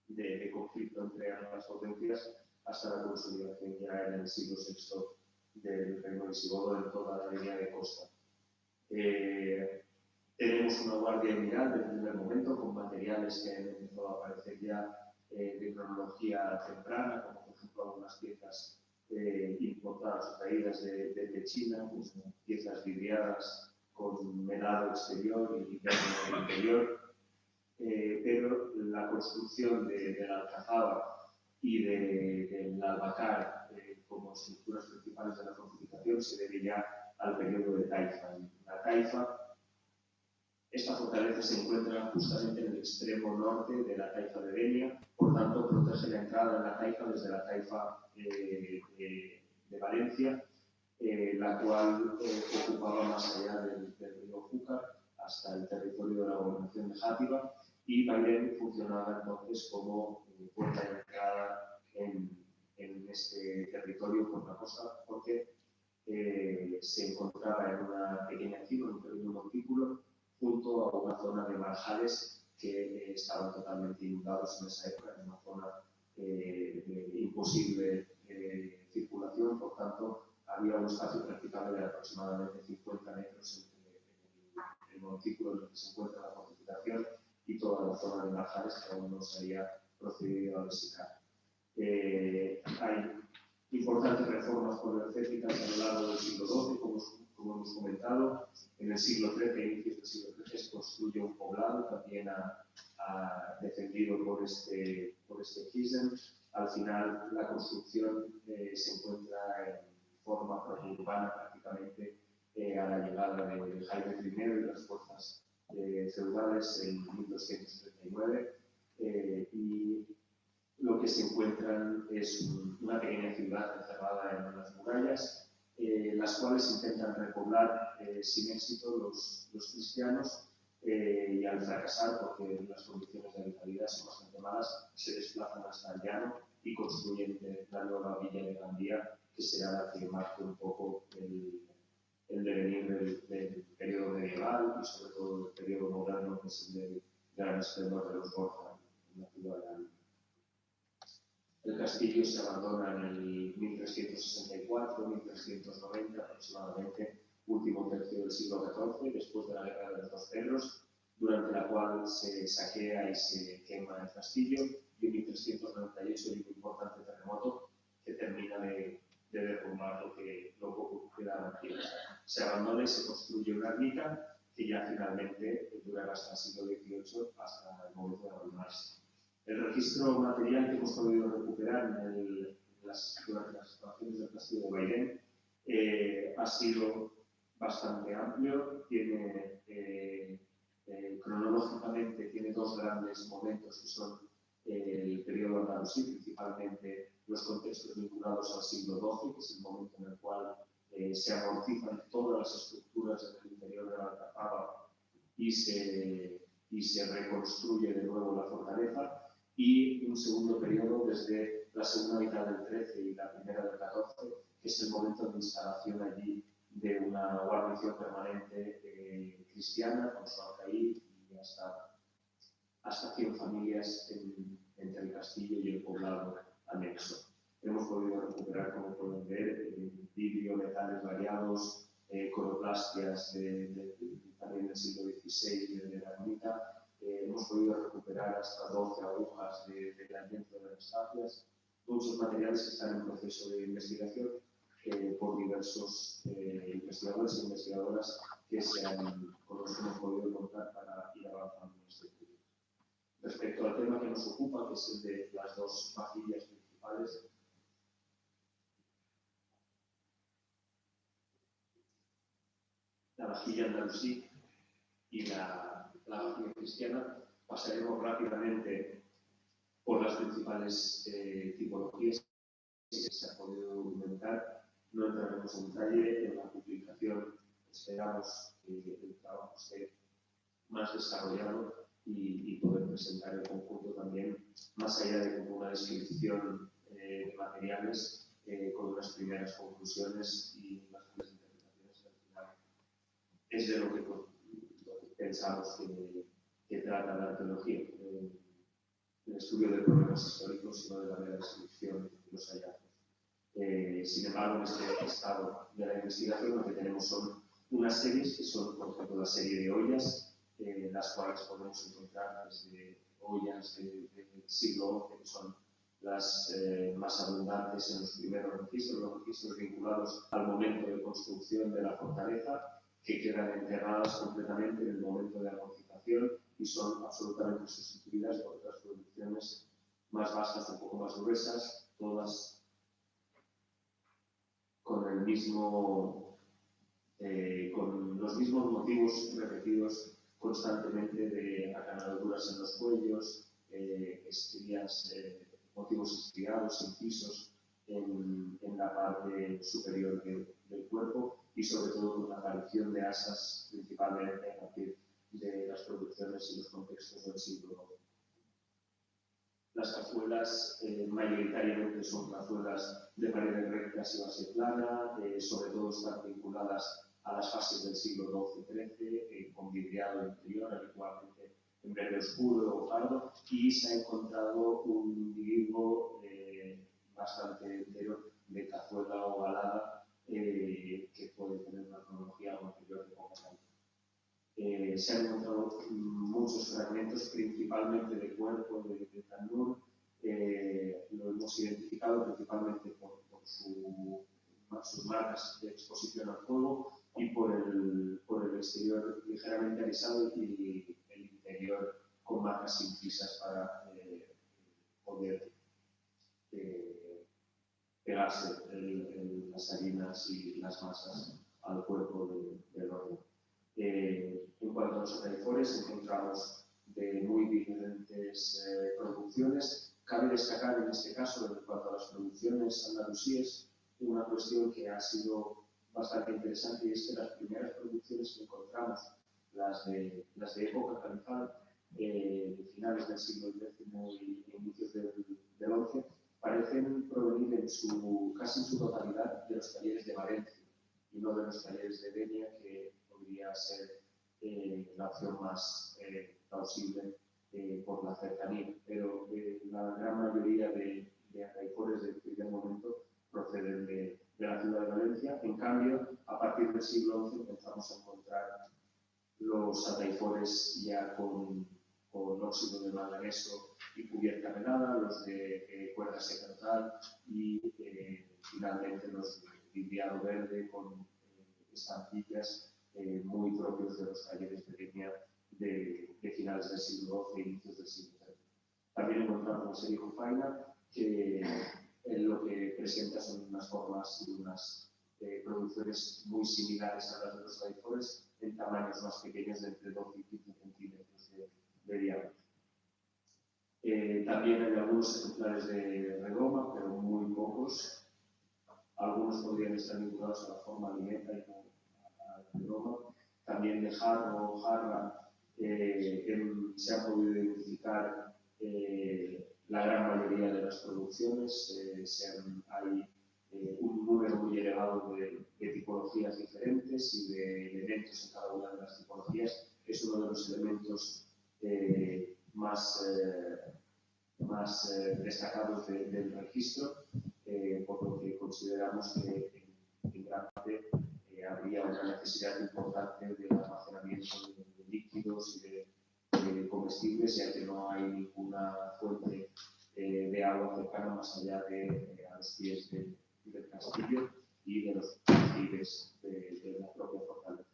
[SPEAKER 6] de conflicto entre ambas potencias, hasta la consolidación ya en el siglo VI del reino visigodo en toda la línea de costa. Tenemos una guardia emiral del primer momento, con materiales que han empezado a aparecer ya de cronología temprana, como por ejemplo algunas piezas importadas o traídas de China, pues, piezas vidriadas con melado exterior y verno interior, pero la construcción de la alcazaba y del albacar como estructuras principales de la fortificación se debe ya al periodo de taifa. La taifa, esta fortaleza se encuentra justamente en el extremo norte de la taifa de Denia, por tanto protege la entrada en la taifa desde la taifa de Valencia, la cual ocupaba más allá del río Júcar hasta el territorio de la gobernación de Játiva, y Bayren funcionaba entonces como puerta de entrada en este territorio por la costa, porque se encontraba en una pequeña cima, en un pequeño montículo, junto a una zona de marjales que estaban totalmente inundados en esa época, en una zona imposible circulación, por tanto había un espacio practicable de aproximadamente 50 metros entre el montículo en el que se encuentra la fortificación y toda la zona de marjales que aún no se había procedido a dessecar. Hay importantes reformas polioceltícas a lo largo del siglo XII, como hemos comentado. En el siglo XIII, inicios del siglo XIII, se construye un poblado también defendido por este hisn. Al final, la construcción se encuentra en forma urbana prácticamente a la llegada de Jaime I y las fuerzas feudales en 1239, y lo que se encuentran es una pequeña ciudad encerrada en unas murallas, las cuales intentan repoblar sin éxito los cristianos, y al fracasar, porque las condiciones de habitabilidad son bastante malas, se desplazan hasta el llano y construyen la nueva villa de Gandía, que será la que marque un poco el devenir del periodo medieval y sobre todo del periodo moderno, que es el del gran esplendor de los Borja en la ciudad de Ávila. El castillo se abandona en el 1364-1390 aproximadamente, último tercio del siglo XIV, después de la Guerra de los Dos Pedros, durante la cual se saquea y se quema el castillo, y en 1398 hay un importante terremoto que termina de derrumbar lo poco que quedaba aquí. Se abandona y se construye una ermita que ya finalmente durará hasta el siglo XVIII, hasta el momento de abandonarse. El registro material que hemos podido recuperar durante las excavaciones del castillo de Bayren ha sido bastante amplio. Cronológicamente tiene dos grandes momentos que son el periodo andalusí, principalmente los contextos vinculados al siglo XII, que es el momento en el cual se amortizan todas las estructuras en el interior de la Alcazaba y se reconstruye de nuevo la fortaleza, y un segundo periodo desde la segunda mitad del XIII y la primera del XIV, que es el momento de instalación allí de una guarnición permanente cristiana con su alcaid y hasta 100 familias entre el castillo y el poblado anexo. Hemos podido recuperar, como pueden ver, vidrio, metales variados, coroplastias también del siglo XVI y de la ermita. Hemos podido recuperar hasta 12 agujas de dentro de las tapias, muchos materiales que están en proceso de investigación por diversos investigadores e investigadoras con los que hemos podido contar para ir avanzando en este estudio. Respecto al tema que nos ocupa, que es el de las dos vajillas principales, la vajilla andalusí y la vajilla cristiana, pasaremos rápidamente por las principales tipologías que se han podido documentar. No entraremos en detalle. En la publicación esperamos que el trabajo esté más desarrollado y poder presentar el conjunto también, más allá de como una descripción de materiales, con unas primeras conclusiones y unas primeras interpretaciones que al final es de lo que pensamos que trata la arqueología, el estudio de problemas históricos, sino de la mera descripción de los hallazgos. Sin embargo, en este estado de la investigación lo que tenemos son unas series que son, por ejemplo, la serie de ollas, las cuales podemos encontrar desde ollas del siglo XI, que son las más abundantes en los primeros registros, los registros vinculados al momento de construcción de la fortaleza, que quedan enterradas completamente en el momento de amortización y son absolutamente sustituidas por otras producciones más vastas, un poco más gruesas, todas con los mismos motivos repetidos constantemente de acanaduras en los cuellos, motivos estriados, incisos en la parte superior del cuerpo, y sobre todo con la aparición de asas, principalmente a partir de las producciones y los contextos del siglo XII. Las cazuelas mayoritariamente son cazuelas de paredes rectas y base plana, sobre todo están vinculadas a las fases del siglo XII-XIII, con vidriado interior, habitualmente en verde oscuro o pardo, y se ha encontrado un individuo bastante entero de cazuela ovalada, que puede tener una cronología anterior de pocos años. Se han encontrado muchos fragmentos, principalmente de cuerpo de tanur. Lo hemos identificado principalmente por sus marcas de exposición al fuego y por el exterior ligeramente alisado y el interior con marcas incisas para poder pegarse las harinas y las masas al cuerpo del horno. En cuanto a los aperifores, encontramos de muy diferentes producciones. Cabe destacar en este caso, en cuanto a las producciones andalusíes, una cuestión que ha sido bastante interesante, y es que las primeras producciones que encontramos, las de época califal, de finales del siglo X y inicios del XI, parecen provenir casi en su totalidad de los talleres de Valencia. y no de los talleres de denia, que podría ser la opción más plausible por la cercanía. Pero la gran mayoría de ataifores del primer momento proceden de la ciudad de Valencia. En cambio, a partir del siglo XI empezamos a encontrar los ataifores ya con óxido de manganeso y cubierta velada, los de cuerda secretal y finalmente los de vidriado verde con estampillas muy propios de los talleres de denia de finales del siglo XII e inicios del siglo XIII. También encontramos la serie jofaina, que lo que presenta son unas formas y unas producciones muy similares a las de los ataifores, en tamaños más pequeños de entre 12 y 15 centímetros de diámetro. También hay algunos ejemplares de redoma, pero muy pocos. Algunos podrían estar vinculados a la forma alimenta y no a la redoma. También de jarro o jarra se ha podido identificar la gran mayoría de las producciones. Hay un número muy elevado de tipologías diferentes y de elementos en cada una de las tipologías. Es uno de los elementos más destacados del registro, por lo que consideramos que en gran parte habría una necesidad importante de almacenamiento de líquidos y de comestibles, ya que no hay ninguna fuente de agua cercana más allá de a los pies del castillo y de los perfiles de la propia fortaleza.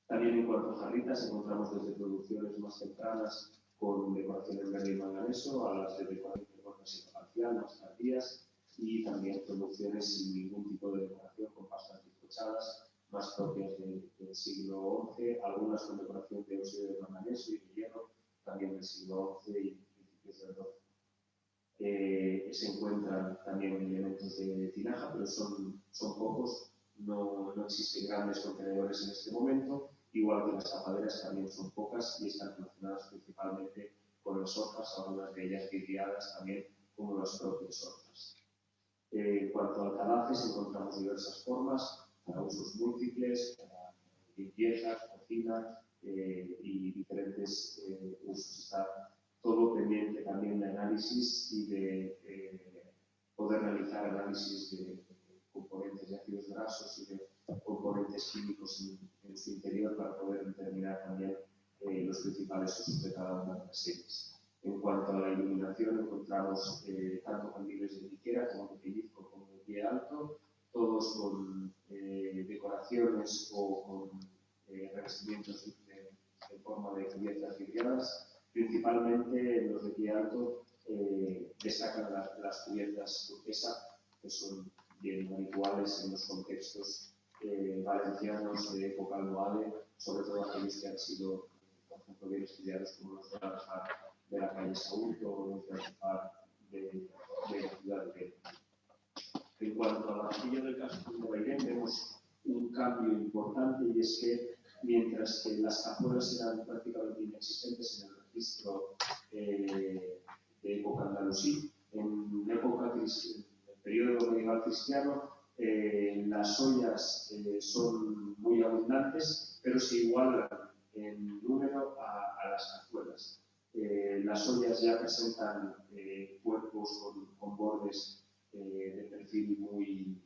[SPEAKER 6] También en cuanto a jarritas, encontramos desde producciones más tempranas con decoración en verde y manganeso a las de decoración de corte parcial más tardías, y también producciones sin ningún tipo de decoración con pastas bizcochadas más propias del siglo XI, algunas con decoración de óxido de manganeso y de hierro, también del siglo XI y principios del XII. Se encuentran también elementos de tinaja, pero son pocos, no existen grandes contenedores en este momento, igual que las tapaderas también son pocas y están relacionadas principalmente con las hojas, algunas de ellas vidriadas también, como las propias hojas. En cuanto a alcalaces, encontramos diversas formas para usos múltiples, para limpieza, cocina y diferentes usos. Está todo pendiente también de análisis y de poder realizar análisis de componentes de ácidos grasos y de componentes químicos en su interior para poder determinar también los principales usos de cada una de las series. En cuanto a la iluminación, encontramos tanto candiles de tiquera como de pellizco como de pie alto, todos con decoraciones o con revestimientos en forma de cubiertas vidriadas. Principalmente en los de pie alto destacan las cubiertas turquesa, que son bien habituales en los contextos valencianos de época almohade, sobre todo aquellos que han sido, por ejemplo, bien estudiados como los de la calle Saúl o los de la ciudad de Bayren. En cuanto a la vajilla del castrum de Bayren, vemos un cambio importante, y es que mientras que las cazuelas eran prácticamente inexistentes en el registro de época andalusí, en el periodo medieval cristiano, las ollas son muy abundantes, pero se igualan en número a las cazuelas. Las ollas ya presentan cuerpos con bordes de perfil muy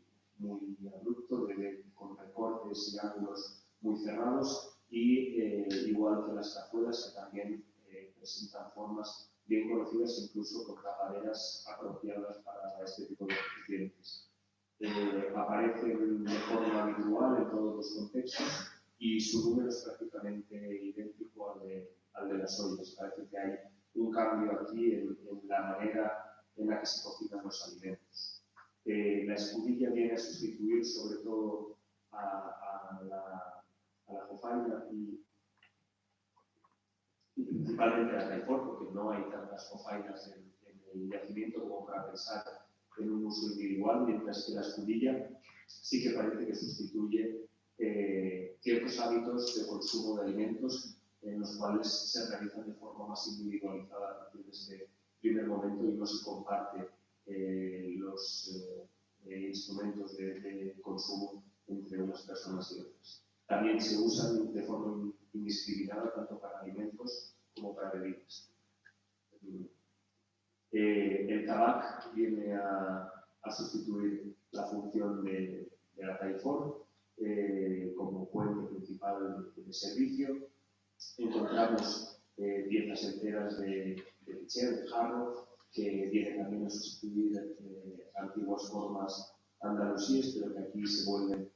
[SPEAKER 6] abrupto, con recortes y ángulos muy cerrados, y igual que las cazuelas, que también presentan formas bien conocidas, incluso con tapaderas apropiadas para este tipo de recipientes. Aparecen de forma habitual en todos los contextos y su número es prácticamente idéntico al de las ollas. Parece que hay un cambio aquí en la manera en la que se cocinan los alimentos. La escudilla viene a sustituir sobre todo a la jofaina y principalmente a la taifor, porque no hay tantas jofainas en el yacimiento como para pensar en un uso individual, mientras que la escudilla sí que parece que sustituye ciertos hábitos de consumo de alimentos en los cuales se realizan de forma más individualizada a partir de este primer momento y no se comparte los instrumentos de consumo entre unas personas y otras. También se usan de forma indiscriminada tanto para alimentos como para bebidas. El tabac viene a sustituir la función de la taillefort como fuente principal de servicio. Encontramos piezas enteras de pichel, de jarro, que vienen también a sustituir antiguas formas andalusíes, pero que aquí se vuelven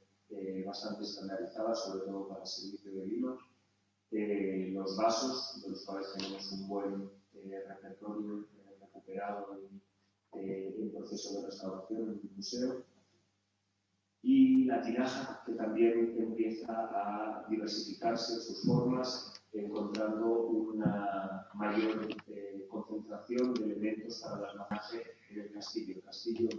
[SPEAKER 6] bastante estandarizadas, sobre todo para el servicio de vino. Los vasos, de los cuales tenemos un buen repertorio recuperado en proceso de restauración en el museo. Y la tinaja, que también empieza a diversificarse en sus formas, encontrando una mayor concentración de elementos para el almacenaje en el castillo. El castillo